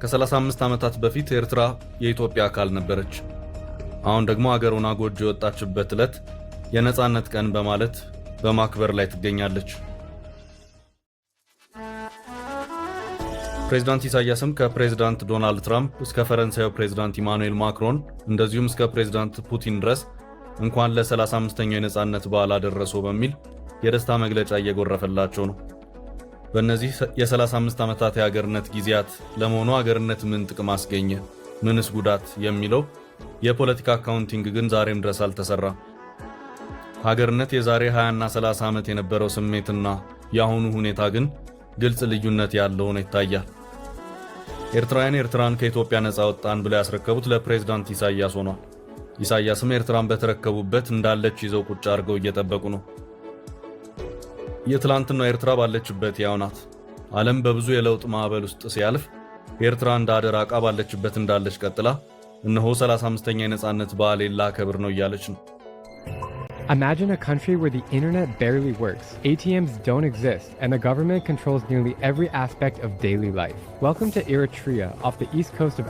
ከ35 ዓመታት በፊት ኤርትራ የኢትዮጵያ አካል ነበረች። አሁን ደግሞ አገሩና ጎጆ የወጣችበት ዕለት የነጻነት ቀን በማለት በማክበር ላይ ትገኛለች። ፕሬዝዳንት ኢሳያስም ከፕሬዝዳንት ዶናልድ ትራምፕ እስከ ፈረንሳዩ ፕሬዝዳንት ኢማኑኤል ማክሮን እንደዚሁም እስከ ፕሬዝዳንት ፑቲን ድረስ እንኳን ለ35ኛው የነጻነት በዓል አደረሰው በሚል የደስታ መግለጫ እየጎረፈላቸው ነው። በእነዚህ የ35 ዓመታት የሀገርነት ጊዜያት ለመሆኑ ሀገርነት ምን ጥቅም አስገኘ፣ ምንስ ጉዳት የሚለው የፖለቲካ አካውንቲንግ ግን ዛሬም ድረስ አልተሰራም። ሀገርነት የዛሬ 20 እና 30 ዓመት የነበረው ስሜትና የአሁኑ ሁኔታ ግን ግልጽ ልዩነት ያለው ሆኖ ይታያል። ኤርትራውያን ኤርትራን ከኢትዮጵያ ነፃ ወጣን ብለው ያስረከቡት ለፕሬዝዳንት ኢሳያስ ሆኗል። ኢሳያስም ኤርትራን በተረከቡበት እንዳለች ይዘው ቁጭ አድርገው እየጠበቁ ነው። የትላንትናው ኤርትራ ባለችበት ያው ናት። ዓለም በብዙ የለውጥ ማዕበል ውስጥ ሲያልፍ ኤርትራ እንደ አደራ ዕቃ ባለችበት እንዳለች ቀጥላ እነሆ 35ኛ የነጻነት በዓል ላከብር ነው እያለች ነው። Imagine a country where the internet barely works, ATMs don't exist, and the government controls nearly every aspect of daily life. Welcome to Eritrea, off the east coast of